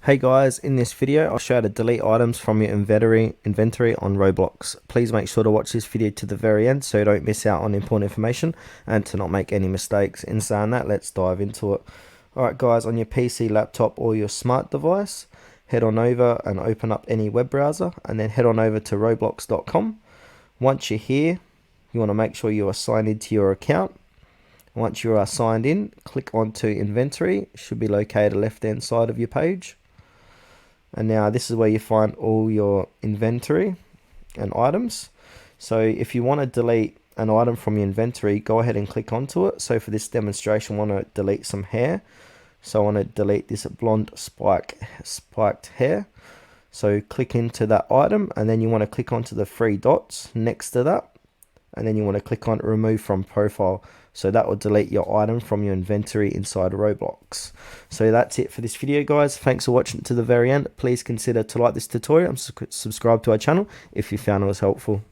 Hey guys, in this video I'll show you how to delete items from your inventory on Roblox. Please make sure to watch this video to the very end so you don't miss out on important information and to not make any mistakes. In saying that, let's dive into it. Alright guys, on your PC, laptop or your smart device, head on over and open up any web browser and then head on over to roblox.com. Once you're here, you want to make sure you are signed into your account. Once you are signed in, click onto inventory. It should be located left hand side of your page. And now this is where you find all your inventory and items. So if you want to delete an item from your inventory, go ahead and click onto it. So for this demonstration, I want to delete some hair. So I want to delete this blonde spiked hair. So click into that item and then you want to click onto the three dots next to that. And then you want to click on remove from profile. So that will delete your item from your inventory inside Roblox. So that's it for this video, guys. Thanks for watching to the very end. Please consider to like this tutorial and subscribe to our channel if you found it was helpful.